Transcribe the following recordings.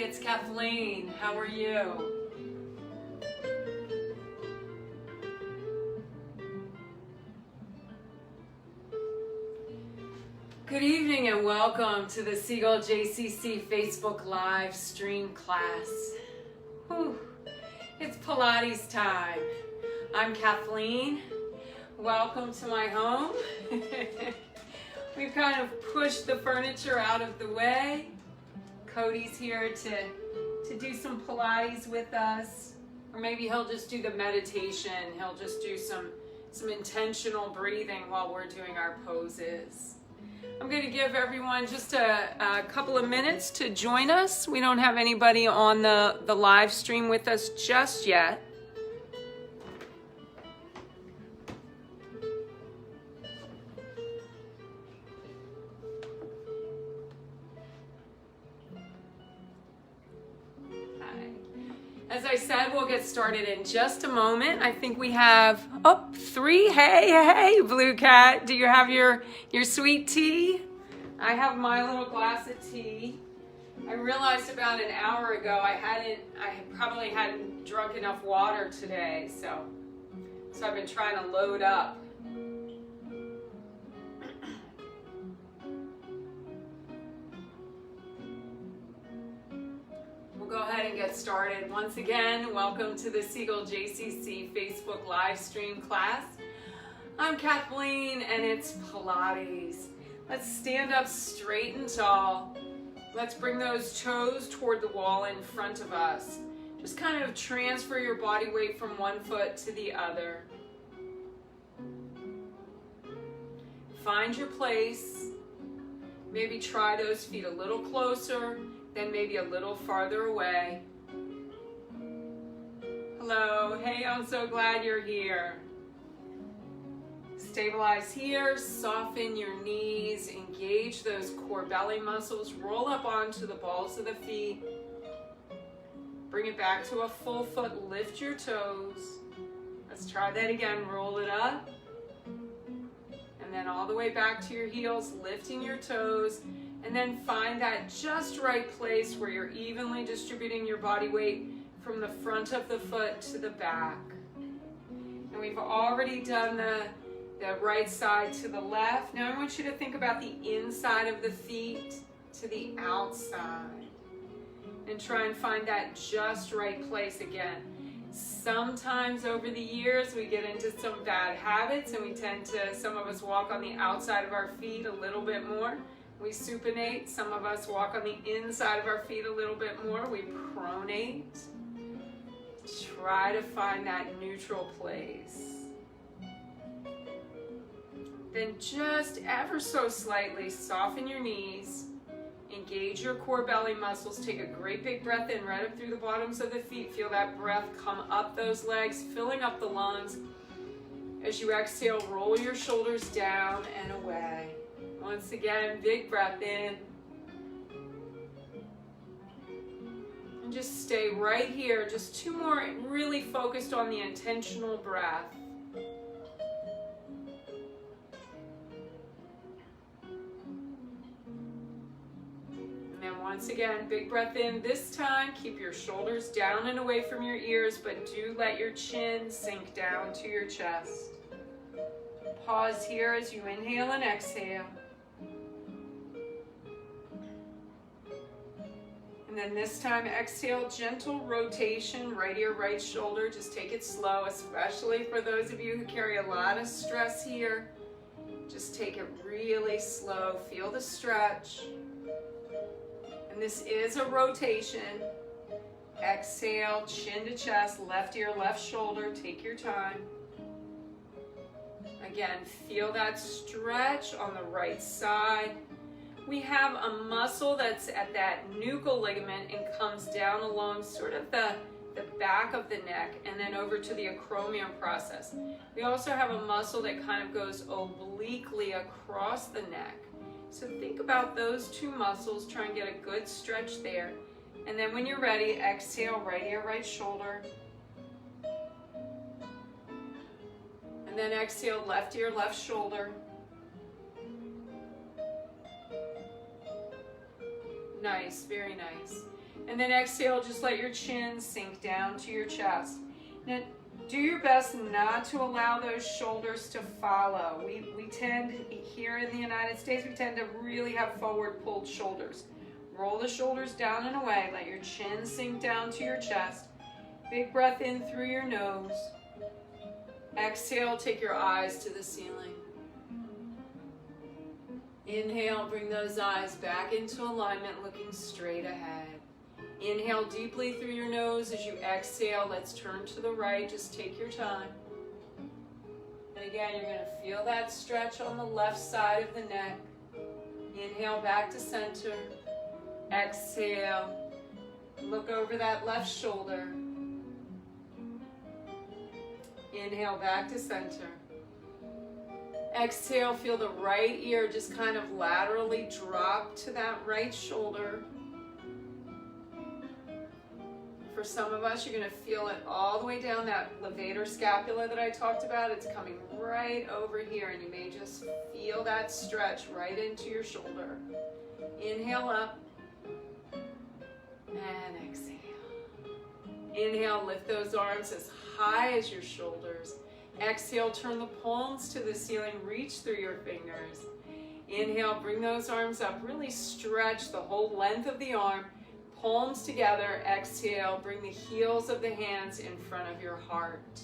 it's Kathleen. How are you? Good evening and welcome to the Siegel JCC Facebook live stream class. Whew. It's Pilates time. I'm Kathleen. Welcome to my home. We've kind of pushed the furniture out of the way. Cody's here to do some Pilates with us, or maybe he'll just do the meditation. He'll just do some intentional breathing while we're doing our poses. I'm going to give everyone just a couple of minutes to join us. We don't have anybody on the live stream with us just yet. As I said, we'll get started in just a moment. I think we have, three. Hey, Blue Cat. Do you have your sweet tea? I have my little glass of tea. I realized about an hour ago I probably hadn't drunk enough water today, so I've been trying to load up. Go ahead and get started. Once again, welcome to the Siegel JCC Facebook live stream class. I'm Kathleen and it's Pilates. Let's stand up straight and tall. Let's bring those toes toward the wall in front of us. Just kind of transfer your body weight from one foot to the other. Find your place. Maybe try those feet a little closer, then maybe a little farther away. Hello, hey, I'm so glad you're here. Stabilize here, soften your knees, engage those core belly muscles, roll up onto the balls of the feet. Bring it back to a full foot, lift your toes. Let's try that again, roll it up. And then all the way back to your heels, lifting your toes. And then find that just right place where you're evenly distributing your body weight from the front of the foot to the back. And we've already done the right side to the left. Now I want you to think about the inside of the feet to the outside. And try and find that just right place again. Sometimes over the years we get into some bad habits and we tend to, some of us walk on the outside of our feet a little bit more. We supinate. Some of us walk on the inside of our feet a little bit more. We pronate. Try to find that neutral place. Then just ever so slightly soften your knees. Engage your core belly muscles. Take a great big breath in right up through the bottoms of the feet. Feel that breath come up those legs, filling up the lungs. As you exhale, roll your shoulders down and away. Once again, big breath in. And just stay right here. Just two more, really focused on the intentional breath. And then once again, big breath in. This time, keep your shoulders down and away from your ears, but do let your chin sink down to your chest. Pause here as you inhale and exhale. And then this time, exhale, gentle rotation, right ear, right shoulder. Just take it slow, especially for those of you who carry a lot of stress here. Just take it really slow. Feel the stretch. And this is a rotation. Exhale, chin to chest, left ear, left shoulder. Take your time. Again, feel that stretch on the right side. We have a muscle that's at that nuchal ligament and comes down along sort of the back of the neck and then over to the acromion process. We also have a muscle that kind of goes obliquely across the neck. So think about those two muscles, try and get a good stretch there. And then when you're ready, exhale, right ear, right shoulder. And then exhale, left ear, left shoulder. Nice, very nice. And then exhale, just let your chin sink down to your chest. Now, do your best not to allow those shoulders to follow. We tend, here in the United States, we tend to really have forward pulled shoulders. Roll the shoulders down and away. Let your chin sink down to your chest. Big breath in through your nose. Exhale, take your eyes to the ceiling. Inhale, bring those eyes back into alignment, looking straight ahead. Inhale deeply through your nose. As you exhale, let's turn to the right. Just take your time. And again, you're going to feel that stretch on the left side of the neck. Inhale back to center. Exhale. Look over that left shoulder. Inhale back to center. Exhale, feel the right ear just kind of laterally drop to that right shoulder. For some of us, you're going to feel it all the way down that levator scapula that I talked about. It's coming right over here, and you may just feel that stretch right into your shoulder. Inhale up, and exhale. Inhale, lift those arms as high as your shoulders. Exhale, turn the palms to the ceiling, reach through your fingers. Inhale, bring those arms up, really stretch the whole length of the arm. Palms together. Exhale, bring the heels of the hands in front of your heart.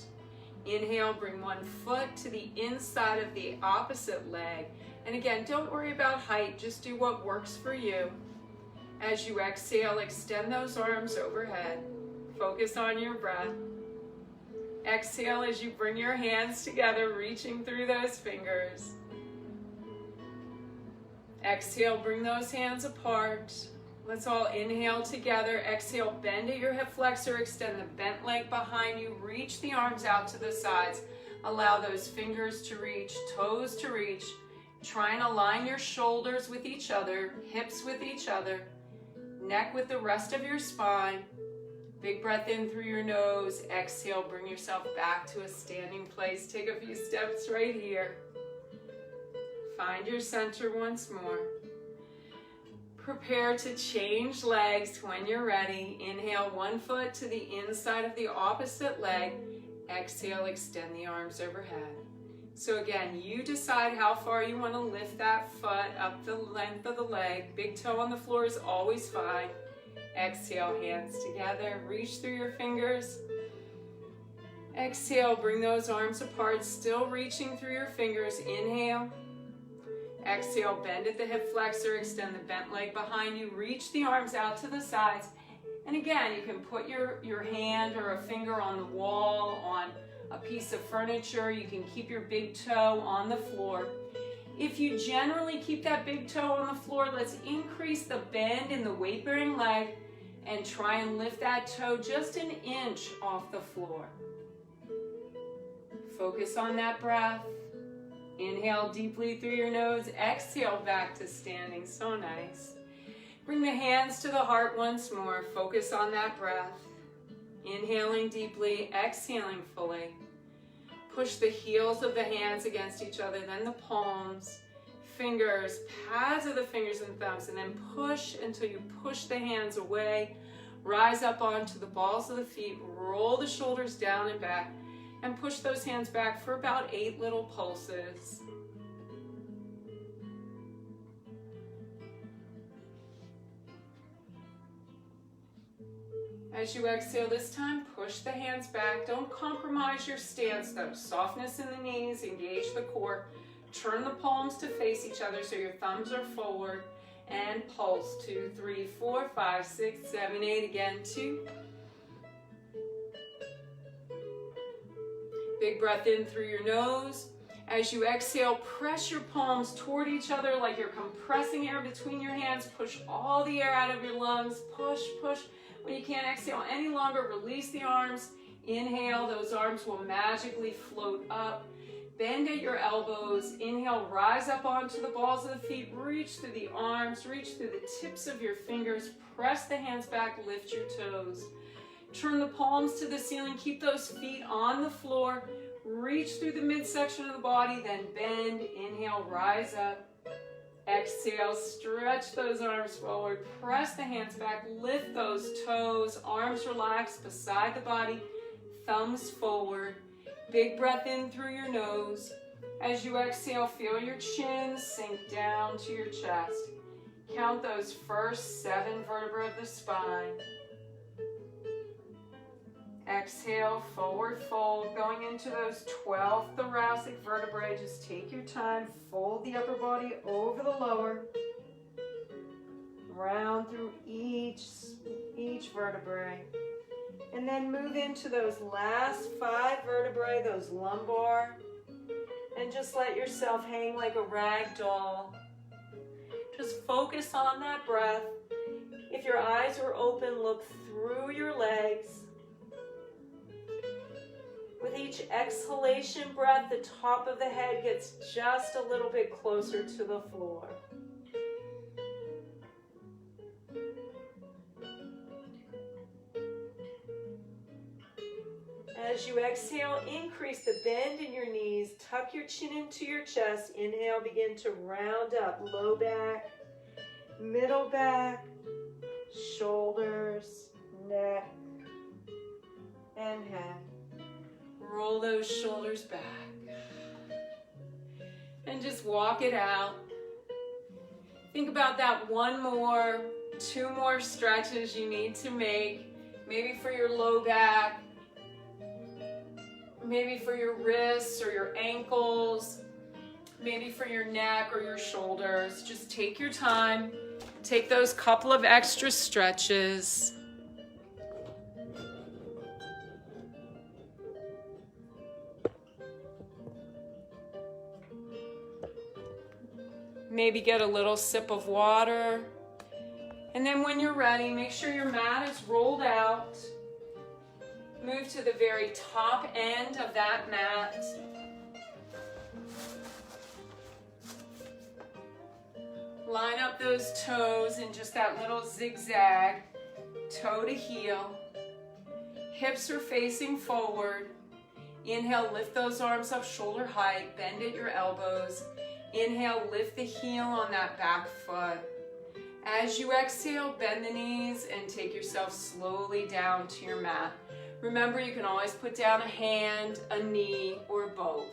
Inhale, bring one foot to the inside of the opposite leg. And again, don't worry about height, just do what works for you. As you exhale, extend those arms overhead. Focus on your breath. Exhale as you bring your hands together, reaching through those fingers. Exhale, bring those hands apart. Let's all inhale together. Exhale, bend at your hip flexor, extend the bent leg behind you, reach the arms out to the sides. Allow those fingers to reach, toes to reach. Try and align your shoulders with each other, hips with each other, neck with the rest of your spine. Big breath in through your nose. Exhale, bring yourself back to a standing place. Take a few steps right here. Find your center once more. Prepare to change legs when you're ready. Inhale, one foot to the inside of the opposite leg. Exhale, extend the arms overhead. So again, you decide how far you want to lift that foot up the length of the leg. Big toe on the floor is always fine. Exhale, hands together, reach through your fingers. Exhale, bring those arms apart, still reaching through your fingers. Inhale. Exhale, bend at the hip flexor, extend the bent leg behind you, reach the arms out to the sides. And again, you can put your hand or a finger on the wall, on a piece of furniture. You can keep your big toe on the floor. If you generally keep that big toe on the floor, let's increase the bend in the weight-bearing leg and try and lift that toe just an inch off the floor. Focus on that breath. Inhale deeply through your nose. Exhale back to standing. So nice. Bring the hands to the heart once more. Focus on that breath. Inhaling deeply, exhaling fully. Push the heels of the hands against each other, then the palms, fingers, pads of the fingers and thumbs, and then push until you push the hands away. Rise up onto the balls of the feet, roll the shoulders down and back, and push those hands back for about 8 little pulses. As you exhale this time, push the hands back. Don't compromise your stance though. Softness in the knees, engage the core. Turn the palms to face each other so your thumbs are forward. And pulse. 2, 3, 4, 5, 6, 7, 8. Again, 2. Big breath in through your nose. As you exhale, press your palms toward each other like you're compressing air between your hands. Push all the air out of your lungs. Push, push. When you can't exhale any longer, release the arms. Inhale, those arms will magically float up. Bend at your elbows. Inhale, rise up onto the balls of the feet. Reach through the arms, reach through the tips of your fingers. Press the hands back, lift your toes. Turn the palms to the ceiling. Keep those feet on the floor. Reach through the midsection of the body, then bend. Inhale, rise up. Exhale, stretch those arms forward, press the hands back, lift those toes, arms relaxed beside the body, thumbs forward. Big breath in through your nose. As you exhale, feel your chin sink down to your chest. Count those first 7 vertebrae of the spine. Exhale, forward fold, going into those 12 thoracic vertebrae. Just take your time, fold the upper body over the lower. Round through each vertebrae. And then move into those last 5 vertebrae, those lumbar. And just let yourself hang like a rag doll. Just focus on that breath. If your eyes are open, look through your legs. With each exhalation breath, the top of the head gets just a little bit closer to the floor. As you exhale, increase the bend in your knees. Tuck your chin into your chest. Inhale, begin to round up. Low back, middle back, shoulders, neck, and head. Roll those shoulders back. And just walk it out. Think about that 1 more, 2 more stretches you need to make. Maybe for your low back. Maybe for your wrists or your ankles. Maybe for your neck or your shoulders. Just take your time. Take those couple of extra stretches. Maybe get a little sip of water. And then when you're ready, make sure your mat is rolled out. Move to the very top end of that mat. Line up those toes in just that little zigzag, toe to heel. Hips are facing forward. Inhale, lift those arms up shoulder height, bend at your elbows. Inhale, lift the heel on that back foot. As you exhale, bend the knees and take yourself slowly down to your mat. Remember, you can always put down a hand, a knee, or both.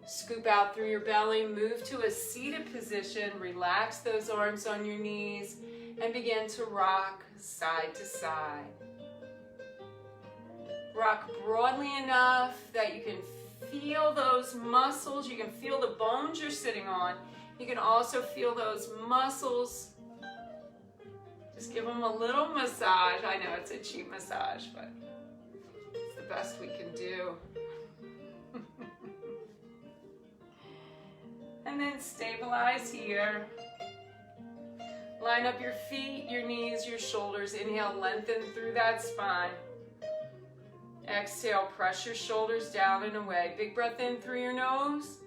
Scoop out through your belly, move to a seated position, relax those arms on your knees, and begin to rock side to side. Rock broadly enough that you can feel those muscles, you can feel the bones you're sitting on. You can also feel those muscles. Just give them a little massage. I know it's a cheap massage, but it's the best we can do. And then stabilize here. Line up your feet, your knees, your shoulders. Inhale, lengthen through that spine. Exhale, press your shoulders down and away. Big breath in through your nose.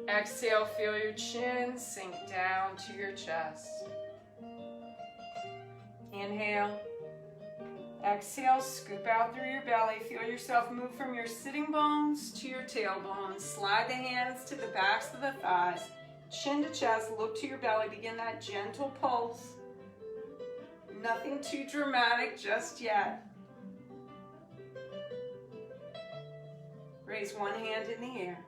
Exhale, feel your chin sink down to your chest. Inhale. Exhale, scoop out through your belly. Feel yourself move from your sitting bones to your tailbones. Slide the hands to the backs of the thighs. Chin to chest, look to your belly. Begin that gentle pulse. Nothing too dramatic just yet. Raise one hand in the air.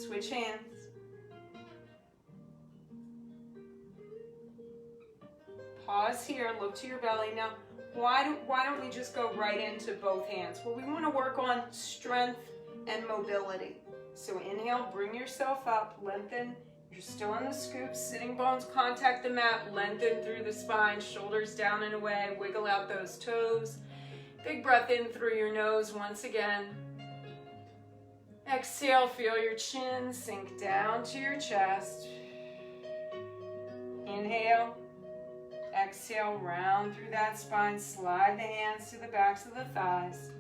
Switch hands. Pause here, look to your belly. Now, why don't we just go right into both hands? Well, we want to work on strength and mobility. So inhale, bring yourself up, lengthen. You're still in the scoop, sitting bones contact the mat, lengthen through the spine, shoulders down and away, wiggle out those toes. Big breath in through your nose once again. Exhale, feel your chin sink down to your chest. Inhale. Exhale, round through that spine, slide the hands to the backs of the thighs.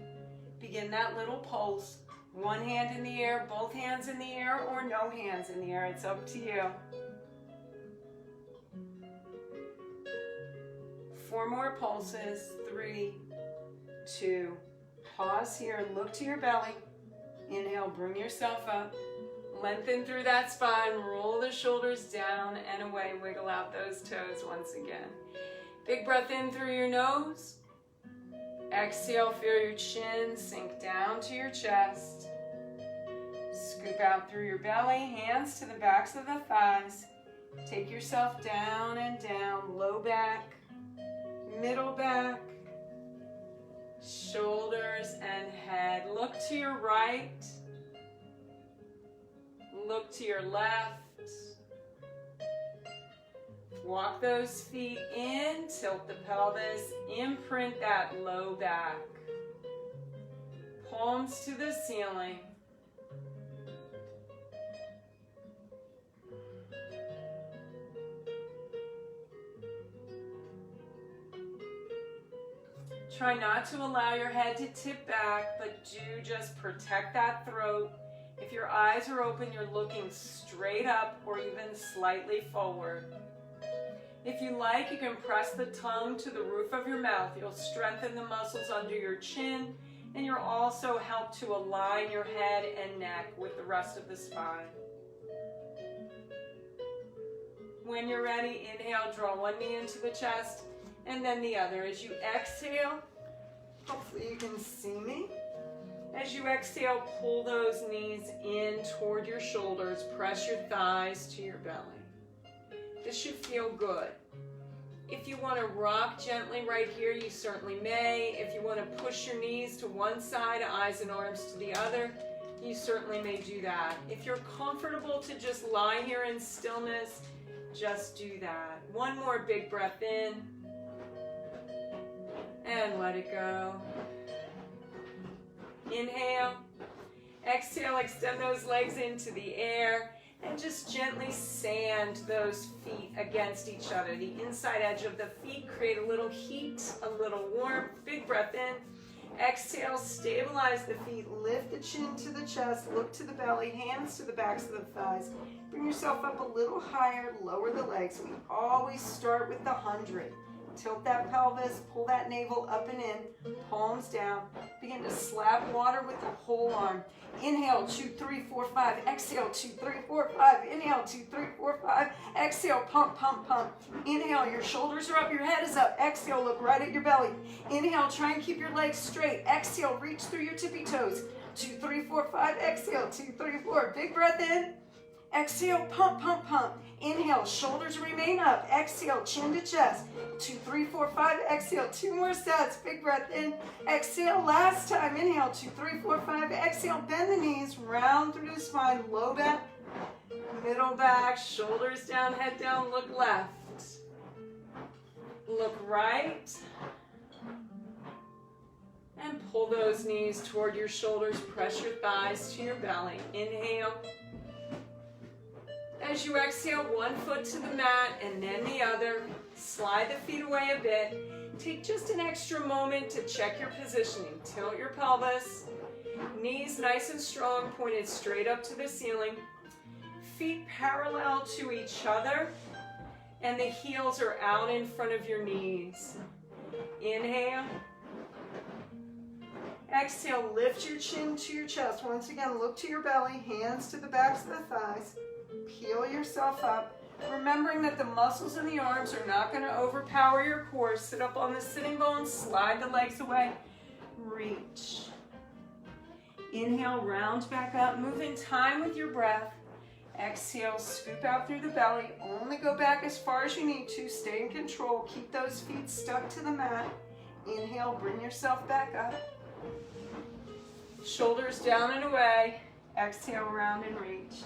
Begin that little pulse. One hand in the air, both hands in the air, or no hands in the air. It's up to you. 4 more pulses. 3, 2, pause here, look to your belly. Inhale, bring yourself up. Lengthen through that spine, roll the shoulders down and away. Wiggle out those toes once again. Big breath in through your nose. Exhale, feel your chin sink down to your chest. Scoop out through your belly, hands to the backs of the thighs. Take yourself down and down, low back, middle back, shoulders and head. Look to your right. Look to your left. Walk those feet in, tilt the pelvis, imprint that low back. Palms to the ceiling. Try not to allow your head to tip back, but do just protect that throat. If your eyes are open, you're looking straight up or even slightly forward. If you like, you can press the tongue to the roof of your mouth. You'll strengthen the muscles under your chin, and you'll also help to align your head and neck with the rest of the spine. When you're ready, inhale, draw one knee into the chest, and then the other. As you exhale, hopefully you can see me. As you exhale, pull those knees in toward your shoulders. Press your thighs to your belly. This should feel good. If you want to rock gently right here, you certainly may. If you want to push your knees to one side, eyes and arms to the other, you certainly may do that. If you're comfortable to just lie here in stillness, just do that. One more big breath in. And let it go. Inhale. Exhale, extend those legs into the air. And just gently sand those feet against each other. The inside edge of the feet, create a little heat, a little warmth. Big breath in. Exhale, stabilize the feet. Lift the chin to the chest. Look to the belly. Hands to the backs of the thighs. Bring yourself up a little higher. Lower the legs. We always start with the 100. Tilt that pelvis, pull that navel up and in, palms down. Begin to slap water with the whole arm. Inhale, 2, 3, 4, 5. Exhale, 2, 3, 4, 5. Inhale, 2, 3, 4, 5. Exhale, pump, pump, pump. Inhale, your shoulders are up, your head is up. Exhale, look right at your belly. Inhale, try and keep your legs straight. Exhale, reach through your tippy toes. 2, 3, 4, 5. Exhale, 2, 3, 4. Big breath in. Exhale, pump, pump, pump. Inhale, shoulders remain up. Exhale, chin to chest. 2, 3, 4, 5. Exhale, 2 more sets. Big breath in. Exhale, last time. Inhale, 2, 3, 4, 5. Exhale, bend the knees, round through the spine, low back, middle back, shoulders down, head down. Look left. Look right. And pull those knees toward your shoulders. Press your thighs to your belly. Inhale. As you exhale, one foot to the mat and then the other. Slide the feet away a bit. Take just an extra moment to check your positioning. Tilt your pelvis. Knees nice and strong, pointed straight up to the ceiling. Feet parallel to each other. And the heels are out in front of your knees. Inhale. Exhale, lift your chin to your chest. Once again, look to your belly, hands to the backs of the thighs. Peel yourself up, remembering that the muscles in the arms are not going to overpower your core. Sit up on the sitting bones, slide the legs away, reach. Inhale, round back up, move in time with your breath. Exhale, scoop out through the belly. Only go back as far as you need to. Stay in control. Keep those feet stuck to the mat. Inhale, bring yourself back up. Shoulders down and away. Exhale, round and reach.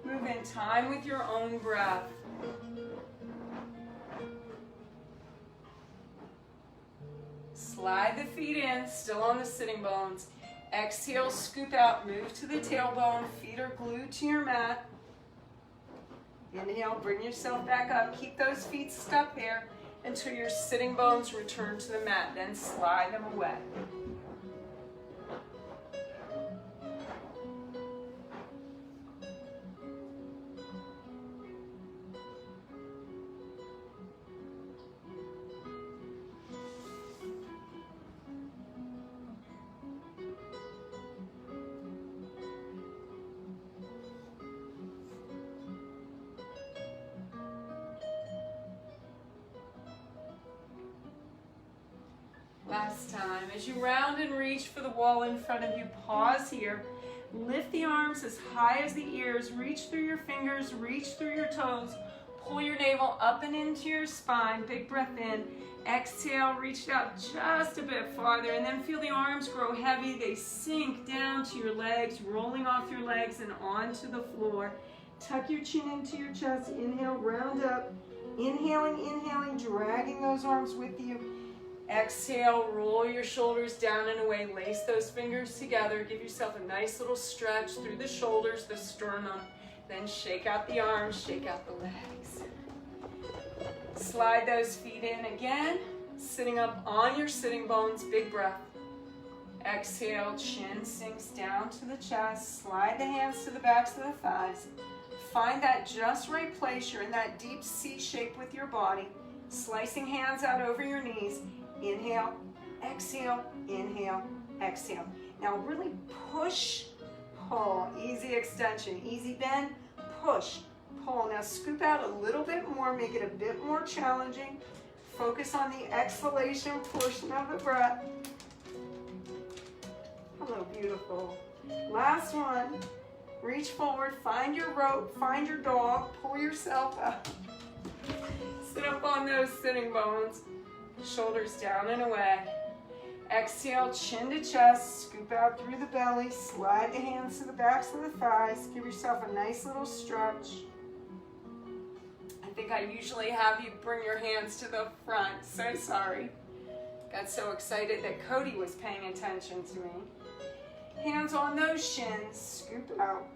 Move in time with your own breath. Slide the feet in, still on the sitting bones. Exhale, scoop out, move to the tailbone. Feet are glued to your mat. Inhale, bring yourself back up. Keep those feet stuck there until your sitting bones return to the mat. Then slide them away. Last time. As you round and reach for the wall in front of you, pause here. Lift the arms as high as the ears. Reach through your fingers, reach through your toes. Pull your navel up and into your spine. Big breath in. Exhale, reach it out just a bit farther, and then feel the arms grow heavy. They sink down to your legs, rolling off your legs and onto the floor. Tuck your chin into your chest. Inhale, round up. Inhaling, dragging those arms with you. Exhale, roll your shoulders down and away. Lace those fingers together. Give yourself a nice little stretch through the shoulders, the sternum. Then shake out the arms, shake out the legs. Slide those feet in again. Sitting up on your sitting bones, big breath. Exhale, chin sinks down to the chest. Slide the hands to the backs of the thighs. Find that just right place. You're in that deep C shape with your body. Slicing hands out over your knees. Inhale, exhale, inhale, exhale. Now really push, pull. Easy extension, easy bend, push, pull. Now scoop out a little bit more, make it a bit more challenging. Focus on the exhalation portion of the breath. Hello, beautiful. Last one. Reach forward, find your rope, find your dog, pull yourself up. Sit up on those sitting bones, shoulders down and away. Exhale, chin to chest, scoop out through the belly, slide the hands to the backs of the thighs. Give yourself a nice little stretch. I think I usually have you bring your hands to the front. So sorry. Got so excited that Cody was paying attention to me. Hands on those shins, scoop out.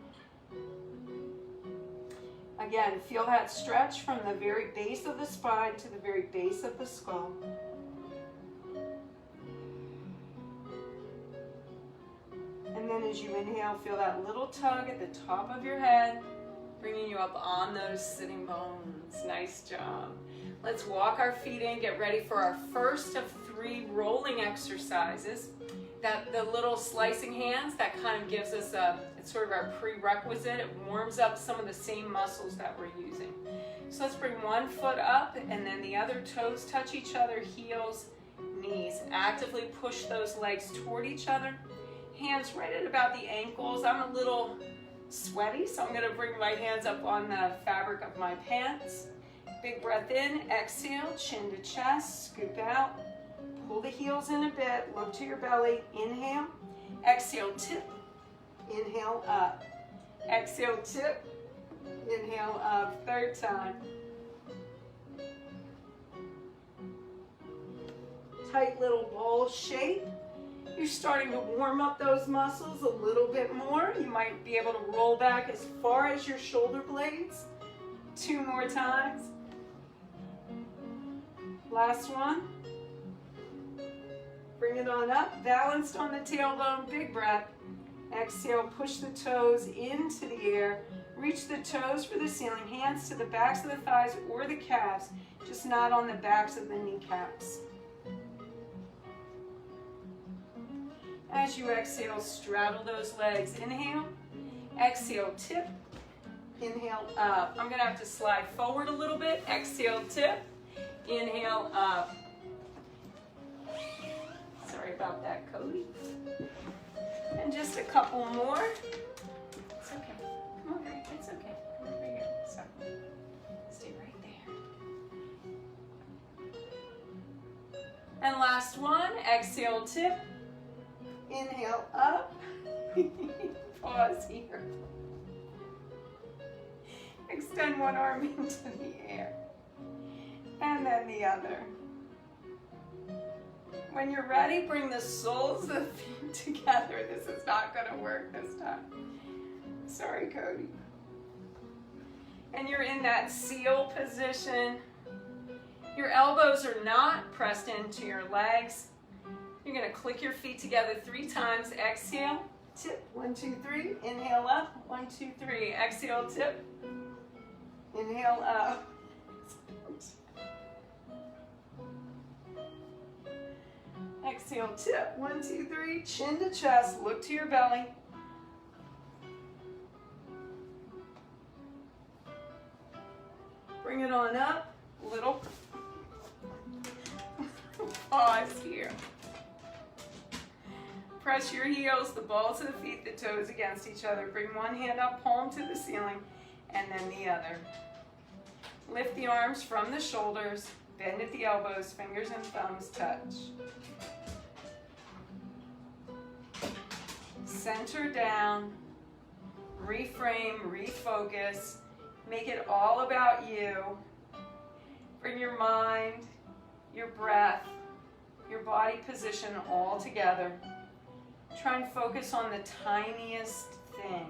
Again, feel that stretch from the very base of the spine to the very base of the skull. And then as you inhale, feel that little tug at the top of your head, bringing you up on those sitting bones. Nice job. Let's walk our feet in, get ready for our first of 3 rolling exercises. The little slicing hands, that kind of gives us it's sort of our prerequisite. It warms up some of the same muscles that we're using. So let's bring one foot up and then the other toes touch each other, heels, knees. Actively push those legs toward each other. Hands right at about the ankles. I'm a little sweaty, so I'm gonna bring my hands up on the fabric of my pants. Big breath in, exhale, chin to chest, scoop out. Pull the heels in a bit, look to your belly, inhale, exhale, tip, inhale, up. Exhale, tip, inhale, up. 3rd time. Tight little ball shape. You're starting to warm up those muscles a little bit more. You might be able to roll back as far as your shoulder blades. 2 more times. Last one. Bring it on up, balanced on the tailbone, big breath. Exhale, push the toes into the air. Reach the toes for the ceiling, hands to the backs of the thighs or the calves, just not on the backs of the kneecaps. As you exhale, straddle those legs. Inhale, exhale, tip, inhale, up. I'm gonna have to slide forward a little bit. Exhale, tip, inhale, up. Sorry about that, Cody. And just a couple more. It's okay. Come over here. It's okay. Come over here. So, stay right there. And last one. Exhale, tip. Inhale, up. Pause here. Extend one arm into the air. And then the other. When you're ready, bring the soles of the feet together. This is not going to work this time. Sorry, Cody. And you're in that seal position. Your elbows are not pressed into your legs. You're going to click your feet together 3 times. Exhale, tip, 1, 2, 3. Inhale up, 1, 2, 3. Exhale, tip. Inhale up. Exhale, tip, 1, 2, 3, chin to chest, look to your belly. Bring it on up, little pause here. Press your heels, the balls of the feet, the toes against each other. Bring one hand up, palm to the ceiling, and then the other. Lift the arms from the shoulders, bend at the elbows, fingers and thumbs touch. Center down, reframe, refocus, make it all about you. Bring your mind, your breath, your body position all together. Try and focus on the tiniest thing.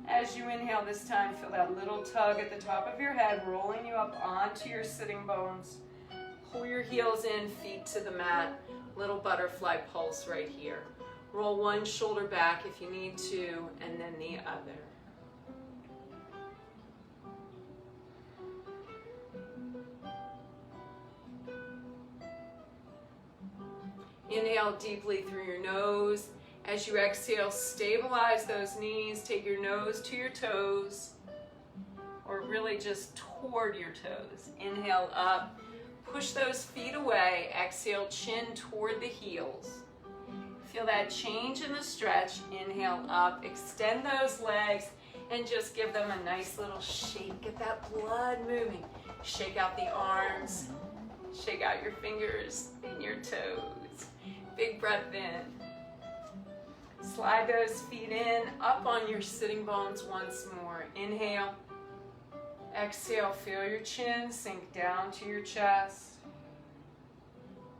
As you inhale this time, feel that little tug at the top of your head, rolling you up onto your sitting bones. Pull your heels in, feet to the mat. Little butterfly pulse right here. Roll one shoulder back if you need to, and then the other. Inhale deeply through your nose. As you exhale, stabilize those knees. Take your nose to your toes, or really just toward your toes. Inhale up. Push those feet away. Exhale, chin toward the heels. Feel that change in the stretch. Inhale up. Extend those legs and just give them a nice little shake. Get that blood moving. Shake out the arms. Shake out your fingers and your toes. Big breath in. Slide those feet in, up on your sitting bones once more. Inhale. Exhale, feel your chin sink down to your chest.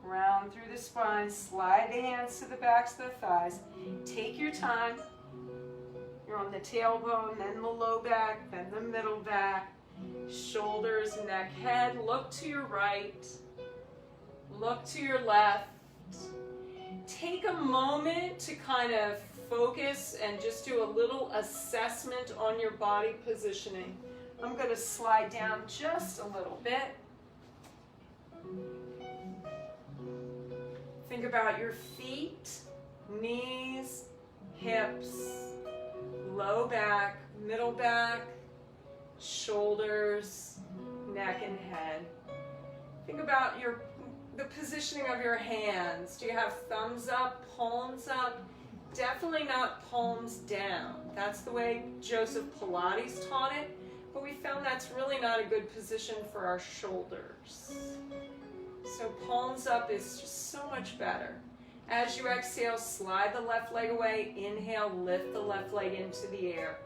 Round through the spine, slide the hands to the backs of the thighs. Take your time. You're on the tailbone, then the low back, then the middle back. Shoulders, neck, head. Look to your right. Look to your left. Take a moment to kind of focus and just do a little assessment on your body positioning. I'm going to slide down just a little bit. Think about your feet, knees, hips, low back, middle back, shoulders, neck and head. Think about the positioning of your hands. Do you have thumbs up, palms up? Definitely not palms down. That's the way Joseph Pilates taught it, but we found that's really not a good position for our shoulders. So palms up is just so much better. As you exhale, slide the left leg away. Inhale, lift the left leg into the air.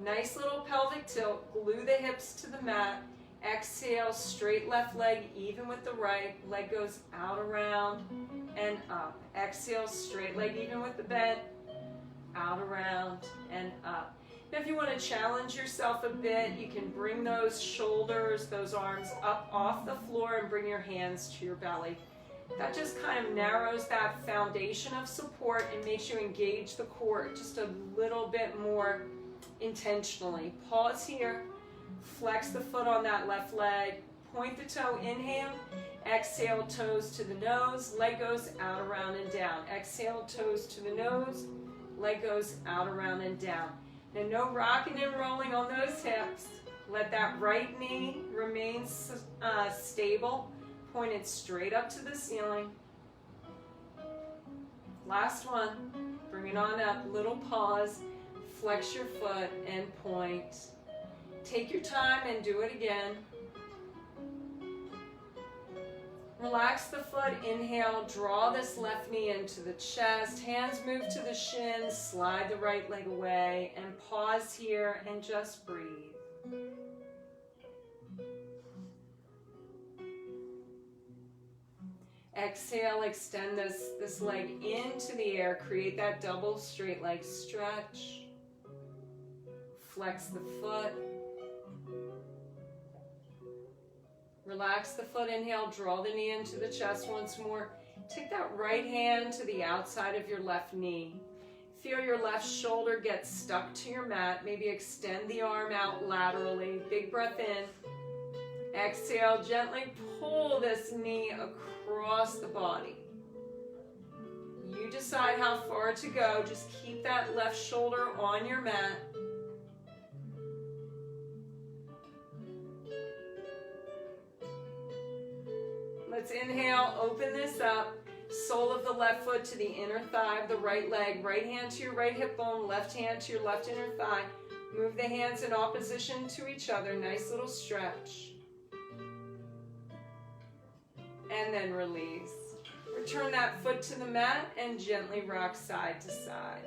Nice little pelvic tilt. Glue the hips to the mat. Exhale, straight left leg, even with the right. Leg goes out, around, and up. Exhale, straight leg, even with the bend. Out, around, and up. Now, if you want to challenge yourself a bit, you can bring those shoulders, those arms up off the floor and bring your hands to your belly. That just kind of narrows that foundation of support and makes you engage the core just a little bit more intentionally. Pause here. Flex the foot on that left leg. Point the toe, inhale. Exhale, toes to the nose. Leg goes out, around, and down. Exhale, toes to the nose. Leg goes out, around, and down. Now, no rocking and rolling on those hips. Let that right knee remain stable, pointed straight up to the ceiling. Last one. Bring it on up. Little pause. Flex your foot and point. Take your time and do it again. Relax the foot, inhale, draw this left knee into the chest, hands move to the shins, slide the right leg away, and pause here and just breathe. Exhale, extend this leg into the air, create that double straight leg stretch. Flex the foot. Relax the foot, inhale, draw the knee into the chest once more. Take that right hand to the outside of your left knee. Feel your left shoulder get stuck to your mat. Maybe extend the arm out laterally. Big breath in. Exhale, gently pull this knee across the body. You decide how far to go. Just keep that left shoulder on your mat. Let's inhale, open this up. Sole of the left foot to the inner thigh of the right leg. Right hand to your right hip bone, left hand to your left inner thigh. Move the hands in opposition to each other. Nice little stretch. And then release. Return that foot to the mat and gently rock side to side.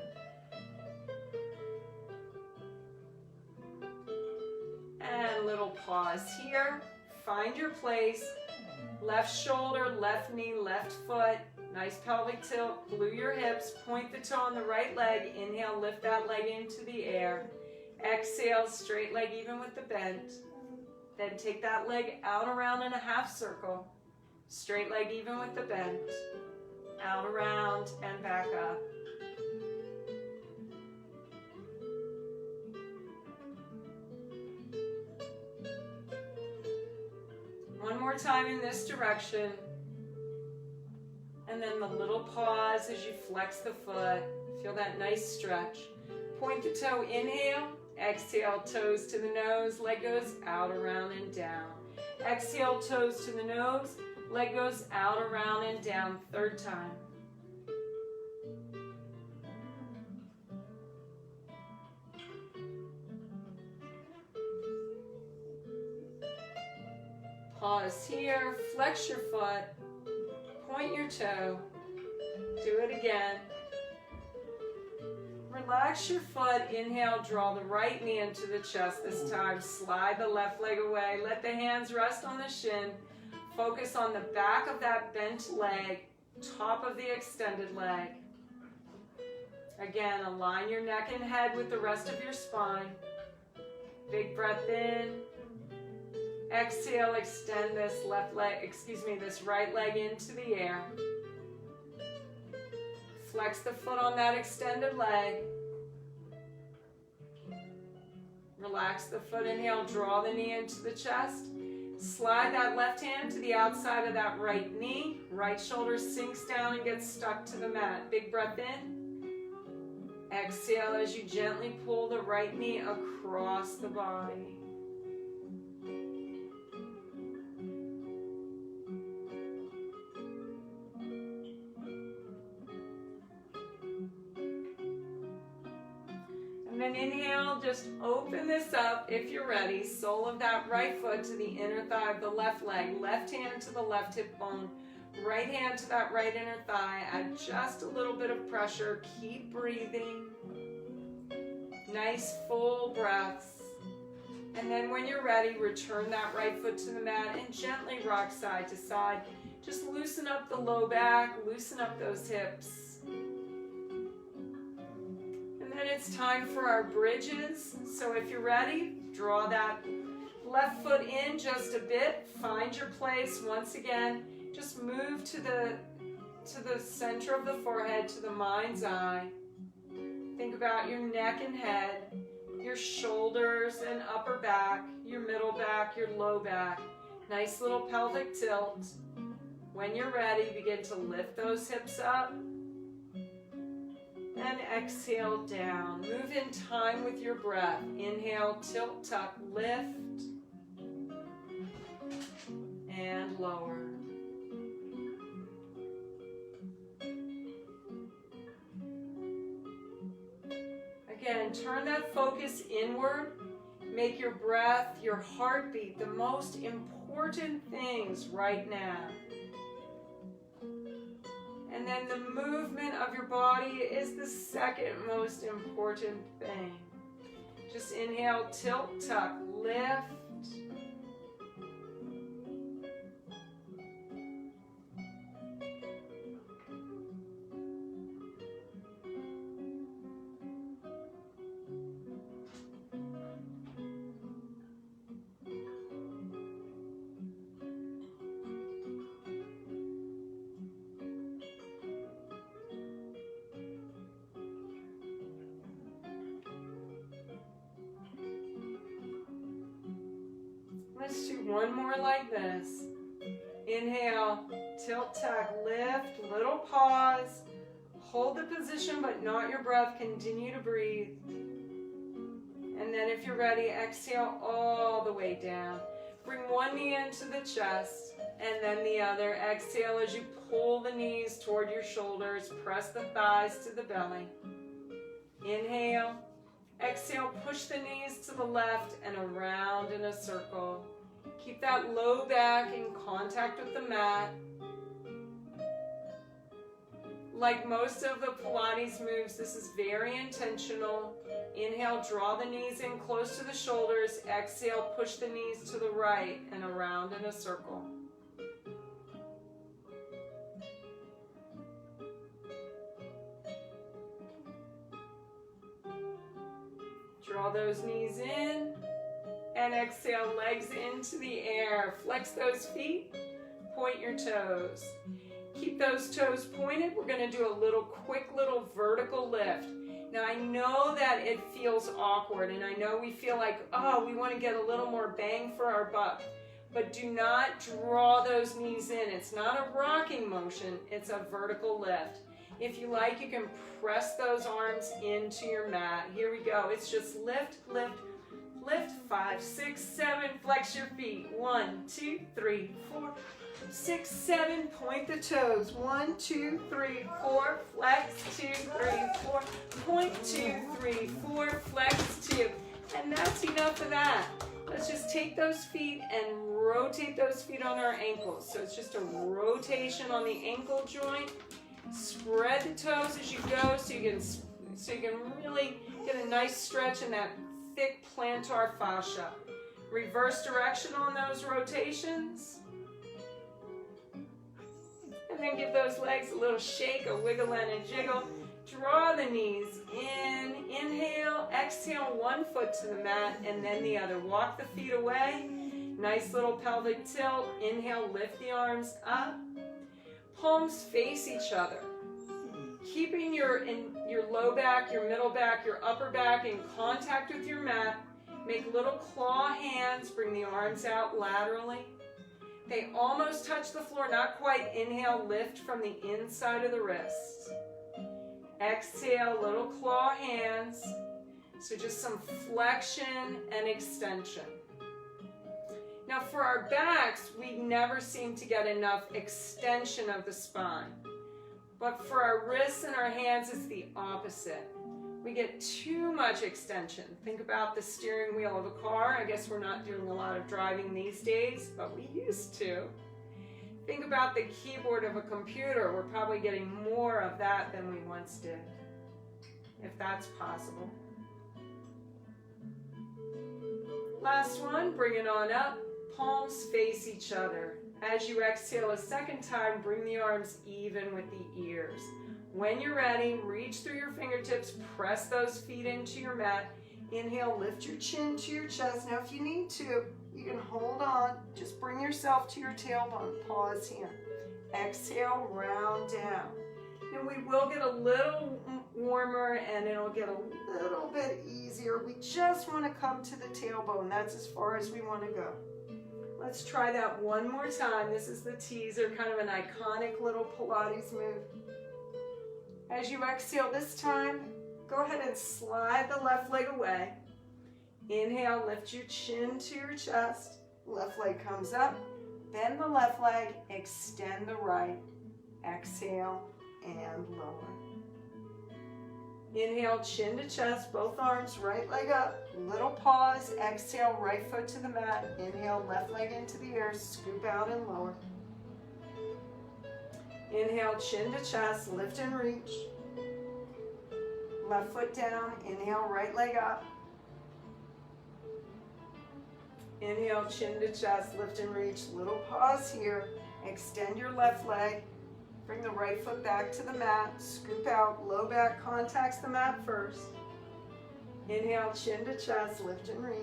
And a little pause here. Find your place. Left shoulder, left knee, left foot. Nice pelvic tilt. Glue your hips. Point the toe on the right leg. Inhale, lift that leg into the air. Exhale, straight leg even with the bend. Then take that leg out around in a half circle. Straight leg even with the bend. Out around and back up. One more time in this direction. And then the little pause as you flex the foot. Feel that nice stretch. Point the toe, inhale. Exhale, toes to the nose. Leg goes out, around, and down. Exhale, toes to the nose. Leg goes out, around, and down. Third time. Pause here, flex your foot, point your toe, do it again. Relax your foot, inhale, draw the right knee into the chest this time. Slide the left leg away, let the hands rest on the shin. Focus on the back of that bent leg, top of the extended leg. Again, align your neck and head with the rest of your spine. Big breath in. Exhale, extend this this right leg into the air. Flex the foot on that extended leg. Relax the foot, inhale, draw the knee into the chest. Slide that left hand to the outside of that right knee. Right shoulder sinks down and gets stuck to the mat. Big breath in. Exhale as you gently pull the right knee across the body. And then inhale, just open this up if you're ready. Sole of that right foot to the inner thigh of the left leg. Left hand to the left hip bone. Right hand to that right inner thigh. Add just a little bit of pressure. Keep breathing. Nice full breaths. And then when you're ready, return that right foot to the mat and gently rock side to side. Just loosen up the low back, loosen up those hips. And it's time for our bridges. So if you're ready, draw that left foot in just a bit. Find your place. Once again, just move to the center of the forehead, to the mind's eye. Think about your neck and head, your shoulders and upper back, your middle back, your low back. Nice little pelvic tilt. When you're ready, begin to lift those hips up. And exhale down. Move in time with your breath. Inhale, tilt, tuck, lift. And lower. Again, turn that focus inward. Make your breath, your heartbeat, the most important things right now. And then the movement of your body is the second most important thing. Just inhale, tilt, tuck, lift. Let's do one more like this. Inhale, tilt, tuck, lift, little pause. Hold the position but not your breath. Continue to breathe. And then if you're ready, exhale all the way down. Bring one knee into the chest. and then the other. Exhale as you pull the knees toward your shoulders. Press the thighs to the belly. Inhale. Exhale, push the knees to the left and around in a circle. Keep that low back in contact with the mat. Like most of the Pilates moves, this is very intentional. Inhale, draw the knees in close to the shoulders. Exhale, push the knees to the right and around in a circle. Draw those knees in and exhale, legs into the air. Flex those feet, point your toes. Keep those toes pointed. We're going to do a quick little vertical lift. Now I know that it feels awkward and I know we feel like, oh, we want to get a little more bang for our buck. But do not draw those knees in. It's not a rocking motion, it's a vertical lift. If you like, you can press those arms into your mat. Here we go. It's just lift, lift, lift. 5, 6, 7. Flex your feet. 1, 2, 3, 4, 6, 7. Point the toes. 1, 2, 3, 4. Flex. 2, 3, 4. Point 2, 3, 4. Flex 2. And that's enough of that. Let's just take those feet and rotate those feet on our ankles. So it's just a rotation on the ankle joint. Spread the toes as you go so you can really get a nice stretch in that thick plantar fascia. Reverse direction on those rotations. And then give those legs a little shake, a wiggle and a jiggle. Draw the knees in. Inhale, exhale, one foot to the mat and then the other. Walk the feet away. Nice little pelvic tilt. Inhale, lift the arms up. Palms face each other. Keeping your low back, your middle back, your upper back in contact with your mat. Make little claw hands. Bring the arms out laterally. They almost touch the floor, not quite. Inhale, lift from the inside of the wrists. Exhale, little claw hands. So just some flexion and extension. Now for our backs, we never seem to get enough extension of the spine. But for our wrists and our hands, it's the opposite. We get too much extension. Think about the steering wheel of a car. I guess we're not doing a lot of driving these days, but we used to. Think about the keyboard of a computer. We're probably getting more of that than we once did, if that's possible. Last one, bring it on up. Palms face each other. As you exhale a second time, bring the arms even with the ears. When you're ready, reach through your fingertips, press those feet into your mat. Inhale, lift your chin to your chest. Now if you need to, you can hold on. Just bring yourself to your tailbone. Pause here. Exhale, round down. And we will get a little warmer and it'll get a little bit easier. We just want to come to the tailbone. That's as far as we want to go. Let's try that one more time. This is the teaser, kind of an iconic little Pilates move. As you exhale this time, go ahead and slide the left leg away. Inhale, lift your chin to your chest. Left leg comes up. Bend the left leg, extend the right. Exhale and lower. Inhale, chin to chest, both arms, right leg up. Little pause, exhale, right foot to the mat. Inhale, left leg into the air, scoop out and lower. Inhale, chin to chest, lift and reach. Left foot down, inhale, right leg up. Inhale, chin to chest, lift and reach. Little pause here. Extend your left leg. Bring the right foot back to the mat. Scoop out. Low back contacts the mat first. Inhale, chin to chest, lift and reach.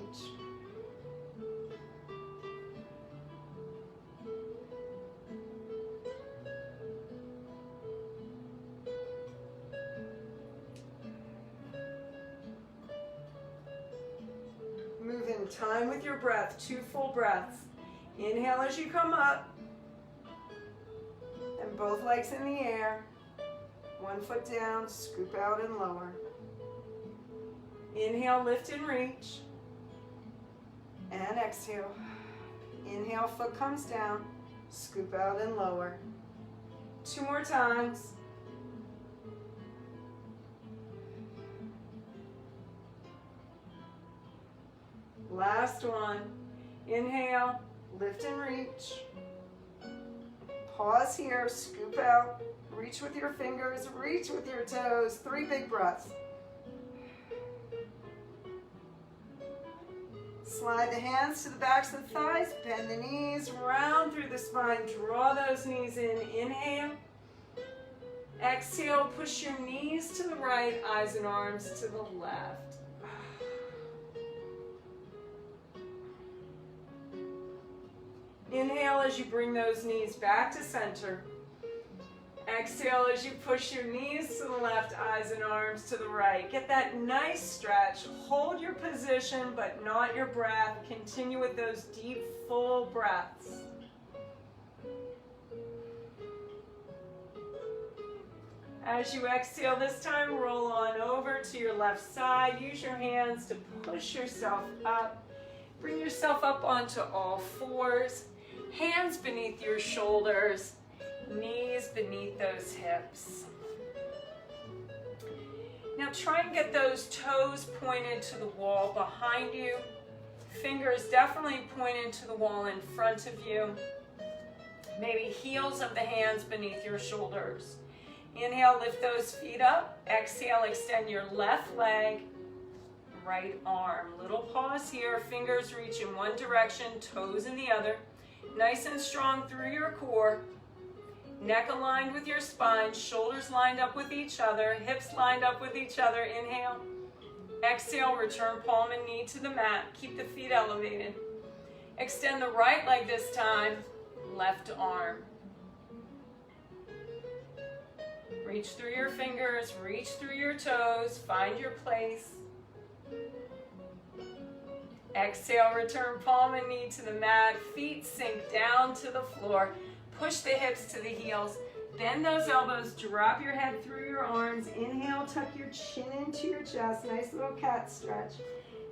Move in time with your breath. 2 full breaths. Inhale as you come up. And both legs in the air. 1 foot down, scoop out and lower. Inhale, lift and reach. And exhale. Inhale, foot comes down. Scoop out and lower. 2 more times. Last one. Inhale, lift and reach. Pause here, scoop out. Reach with your fingers, reach with your toes. 3 big breaths. Slide the hands to the backs of the thighs, bend the knees, round through the spine, draw those knees in. Inhale. Exhale, push your knees to the right, eyes and arms to the left. Inhale as you bring those knees back to center. Exhale as you push your knees to the left, eyes and arms to the right. Get that nice stretch. Hold your position, but not your breath. Continue with those deep, full breaths. As you exhale this time, roll on over to your left side. Use your hands to push yourself up. Bring yourself up onto all fours. Hands beneath your shoulders. Knees beneath those hips. Now try and get those toes pointed to the wall behind you. Fingers definitely pointed to the wall in front of you. Maybe heels of the hands beneath your shoulders. Inhale, lift those feet up. Exhale, extend your left leg, right arm. Little pause here. Fingers reach in one direction, toes in the other. Nice and strong through your core. Neck aligned with your spine, shoulders lined up with each other, hips lined up with each other. Inhale. Exhale, return palm and knee to the mat. Keep the feet elevated. Extend the right leg this time, left arm. Reach through your fingers, reach through your toes, find your place. Exhale, return palm and knee to the mat, feet sink down to the floor. Push the hips to the heels. Bend those elbows, drop your head through your arms. Inhale, tuck your chin into your chest. Nice little cat stretch.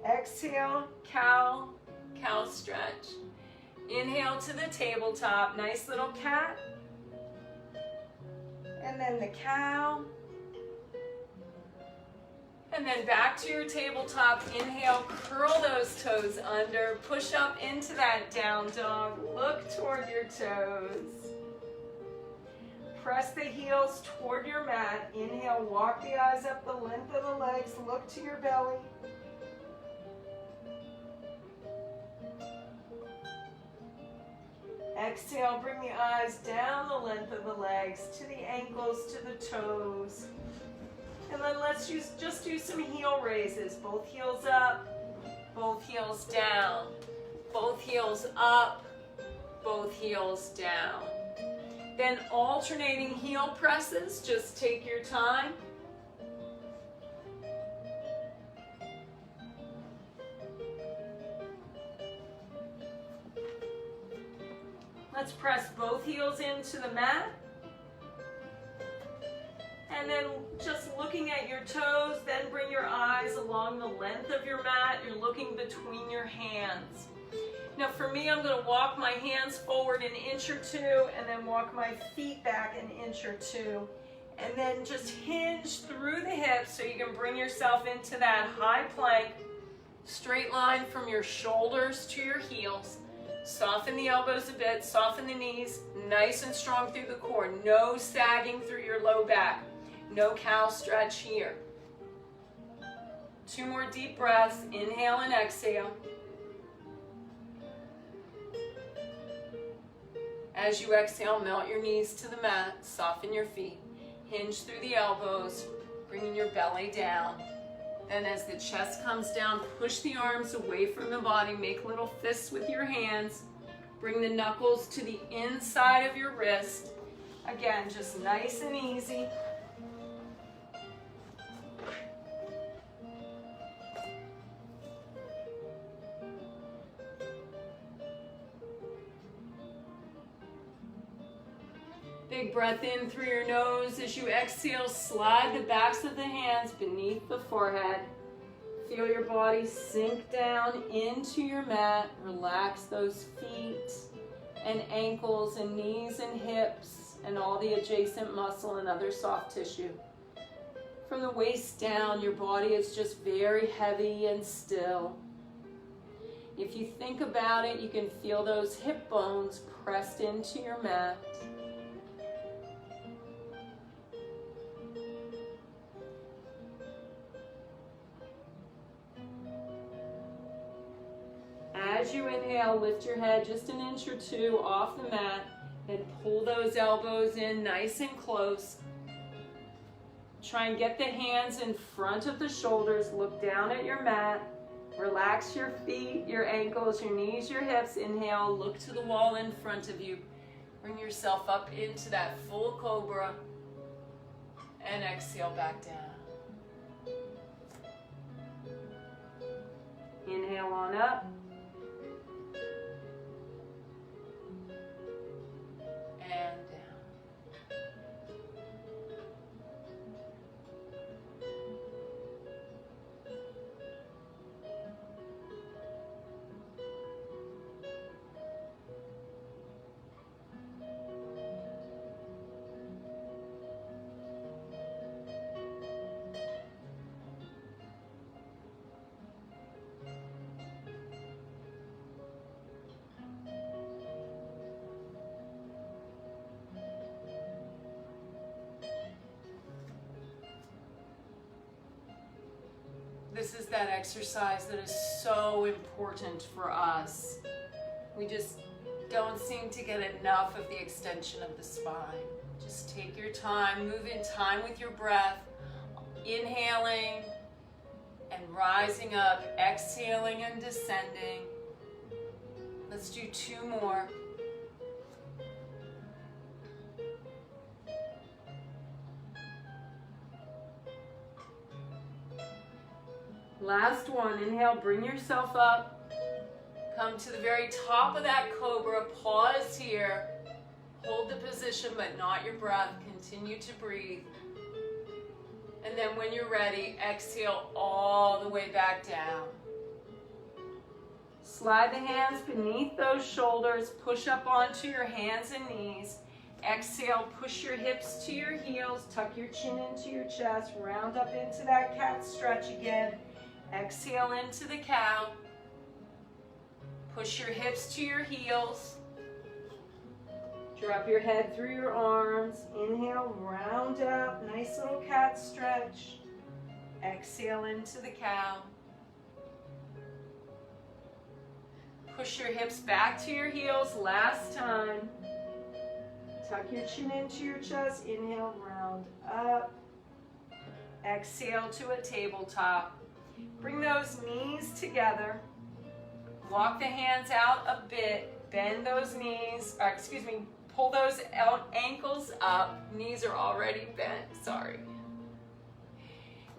Exhale, cow stretch. Inhale to the tabletop. Nice little cat. And then the cow. And then back to your tabletop. Inhale, curl those toes under. Push up into that down dog. Look toward your toes. Press the heels toward your mat. Inhale, walk the eyes up the length of the legs. Look to your belly. Exhale, bring the eyes down the length of the legs, to the ankles, to the toes. And then let's just do some heel raises. Both heels up, both heels down, both heels up, both heels down. Then alternating heel presses, just take your time. Let's press both heels into the mat. And then just looking at your toes, then bring your eyes along the length of your mat. You're looking between your hands. Now for me, I'm going to walk my hands forward an inch or two and then walk my feet back an inch or two. And then just hinge through the hips so you can bring yourself into that high plank. Straight line from your shoulders to your heels. Soften the elbows a bit, soften the knees, nice and strong through the core. No sagging through your low back. No cow stretch here. 2 more deep breaths, inhale and exhale. As you exhale, melt your knees to the mat, soften your feet. Hinge through the elbows, bringing your belly down. Then as the chest comes down, push the arms away from the body, make little fists with your hands. Bring the knuckles to the inside of your wrist. Again, just nice and easy. Big breath in through your nose. As you exhale, slide the backs of the hands beneath the forehead. Feel your body sink down into your mat. Relax those feet. and ankles and knees and hips and all the adjacent muscle and other soft tissue. From the waist down, your body is just very heavy and still. If you think about it, you can feel those hip bones pressed into your mat. As you inhale, lift your head just an inch or two off the mat and pull those elbows in nice and close. Try and get the hands in front of the shoulders. Look down at your mat. Relax your feet, your ankles, your knees, your hips. Inhale, look to the wall in front of you. Bring yourself up into that full cobra. And exhale back down. Inhale on up. And down. This is that exercise that is so important for us. We just don't seem to get enough of the extension of the spine. Just take your time, move in time with your breath, inhaling and rising up, exhaling and descending. Let's do 2 more. Last one. Inhale, bring yourself up. Come to the very top of that cobra. Pause here. Hold the position, but not your breath. Continue to breathe. And then when you're ready, exhale all the way back down. Slide the hands beneath those shoulders. Push up onto your hands and knees. Exhale, push your hips to your heels. Tuck your chin into your chest. Round up into that cat stretch again. Exhale into the cow. Push your hips to your heels. Drop your head through your arms. Inhale, round up. Nice little cat stretch. Exhale into the cow. Push your hips back to your heels. Last time. Tuck your chin into your chest. Inhale, round up. Exhale to a tabletop. Bring those knees together. Walk the hands out a bit. Bend those knees, pull those ankles up. Knees are already bent, sorry.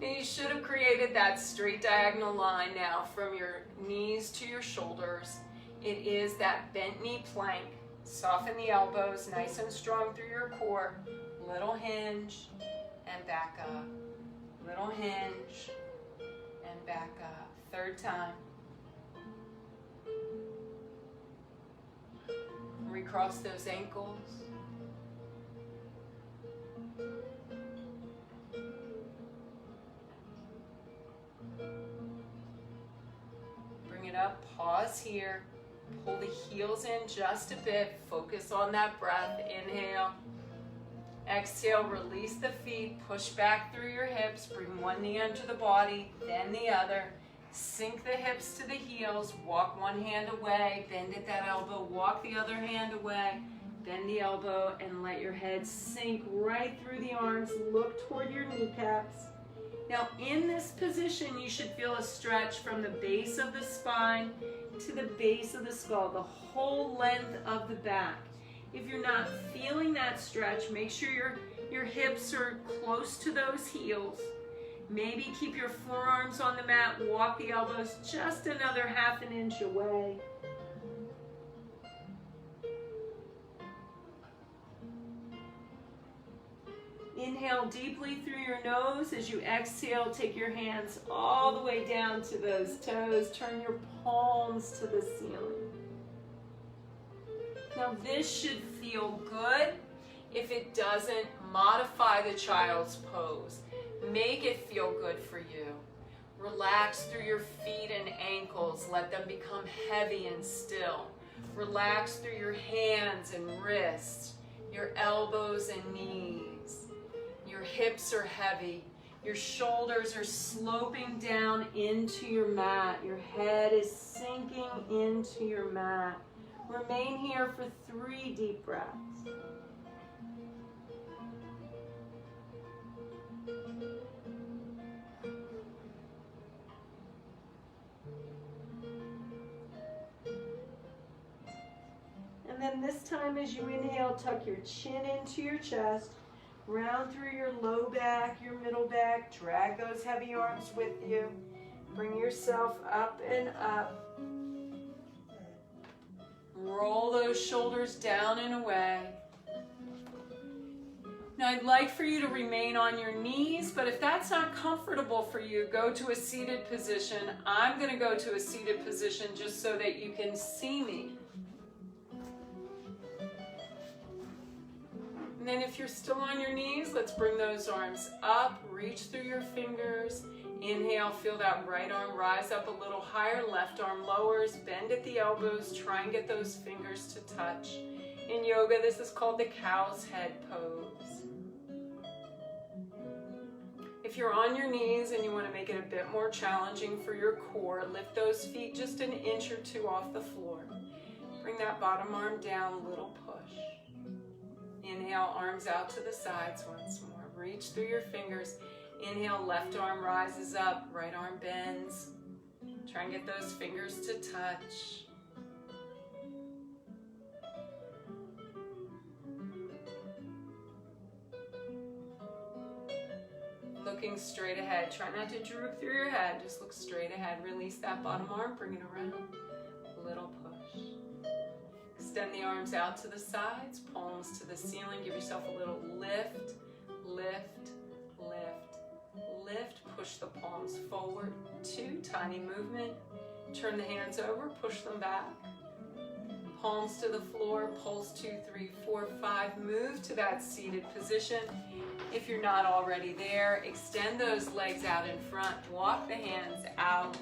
Now you should have created that straight diagonal line now from your knees to your shoulders. It is that bent knee plank. Soften the elbows, nice and strong through your core. Little hinge and back up. Little hinge and back up. 3rd time. Recross those ankles. Bring it up, pause here. Pull the heels in just a bit. Focus on that breath. Inhale. Exhale, release the feet. Push back through your hips. Bring one knee under the body, then the other. Sink the hips to the heels. Walk one hand away. Bend at that elbow. Walk the other hand away. Bend the elbow and let your head sink right through the arms. Look toward your kneecaps. Now in this position, you should feel a stretch from the base of the spine to the base of the skull, the whole length of the back. If you're not feeling that stretch, make sure your hips are close to those heels. Maybe keep your forearms on the mat, walk the elbows just another ½ an inch away. Inhale deeply through your nose. As you exhale, take your hands all the way down to those toes. Turn your palms to the ceiling. Now this should feel good. If it doesn't, modify the child's pose. Make it feel good for you. Relax through your feet and ankles. Let them become heavy and still. Relax through your hands and wrists, your elbows and knees. Your hips are heavy. Your shoulders are sloping down into your mat. Your head is sinking into your mat. Remain here for 3 deep breaths. And then this time as you inhale, tuck your chin into your chest, round through your low back, your middle back, drag those heavy arms with you. Bring yourself up and up. Roll those shoulders down and away. Now I'd like for you to remain on your knees, but if that's not comfortable for you, go to a seated position. I'm going to go to a seated position just so that you can see me. And then if you're still on your knees, let's bring those arms up, reach through your fingers. Inhale, feel that right arm rise up a little higher, left arm lowers, bend at the elbows, try and get those fingers to touch. In yoga, this is called the cow's head pose. If you're on your knees and you want to make it a bit more challenging for your core, lift those feet just an inch or 2 off the floor. Bring that bottom arm down, little push. Inhale, arms out to the sides once more. Reach through your fingers. Inhale, left arm rises up, right arm bends. Try and get those fingers to touch. Looking straight ahead. Try not to droop through your head. Just look straight ahead. Release that bottom arm. Bring it around. Little push. Extend the arms out to the sides. Palms to the ceiling. Give yourself a little lift. Lift. Lift. Lift. Push the palms forward. 2. Tiny movement. Turn the hands over. Push them back. Palms to the floor. Pulse 2, 3, 4, 5. Move to that seated position. If you're not already there, extend those legs out in front. Walk the hands out.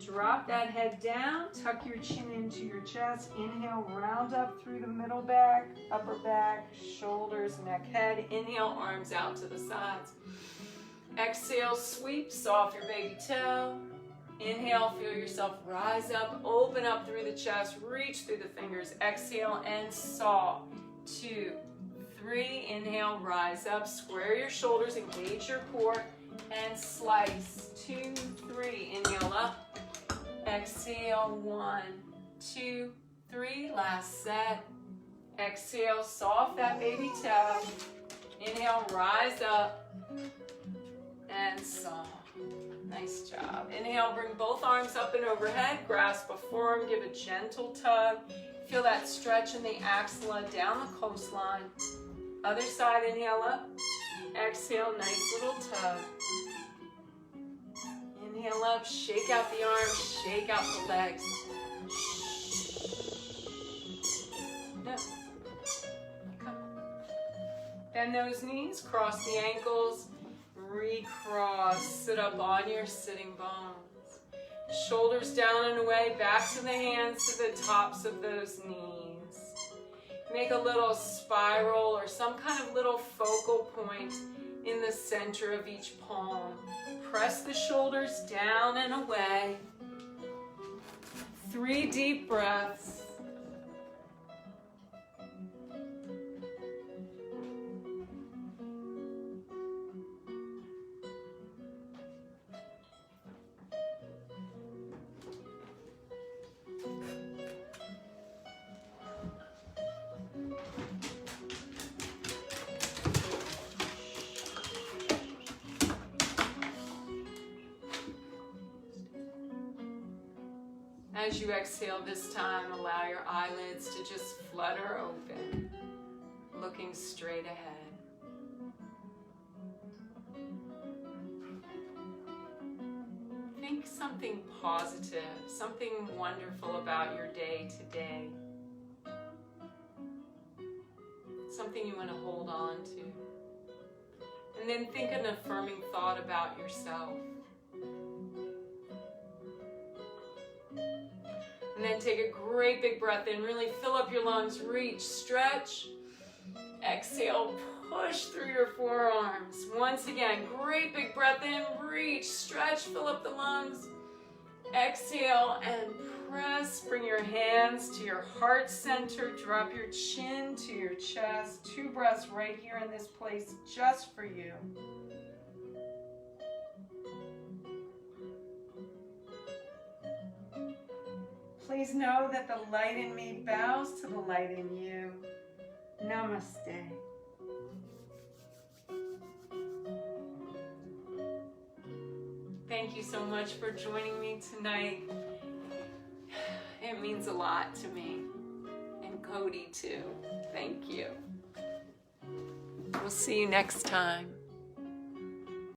Drop that head down. Tuck your chin into your chest. Inhale, round up through the middle back, upper back, shoulders, neck, head. Inhale, arms out to the sides. Exhale, sweep, soft your baby toe. Inhale, feel yourself rise up, open up through the chest, reach through the fingers. Exhale and saw. 2, 3, inhale, rise up, square your shoulders, engage your core, and slice. 2, 3, inhale up. Exhale, 1, 2, 3, last set. Exhale, soft that baby toe. Inhale, rise up, and soft. Nice job. Inhale, bring both arms up and overhead, grasp a forearm, give a gentle tug. Feel that stretch in the axilla down the coastline. Other side, inhale up. Exhale, nice little tug. Inhale up, shake out the arms, shake out the legs. Yep. Come on. Bend those knees, cross the ankles, recross, sit up on your sitting bones. Shoulders down and away, back to the hands to the tops of those knees. Make a little spiral or some kind of little focal point in the center of each palm. Press the shoulders down and away. 3 deep breaths. As you exhale this time, allow your eyelids to just flutter open, looking straight ahead. Thank think something positive, something wonderful about your day today. Something you want to hold on to. And then think an affirming thought about yourself. And then take a great big breath in. Really fill up your lungs. Reach, stretch. Exhale, push through your forearms. Once again, great big breath in. Reach, stretch, fill up the lungs. Exhale and press. Bring your hands to your heart center. Drop your chin to your chest. 2 breaths right here in this place just for you. Please know that the light in me bows to the light in you. Namaste. Thank you so much for joining me tonight. It means a lot to me. And Cody too. Thank you. We'll see you next time.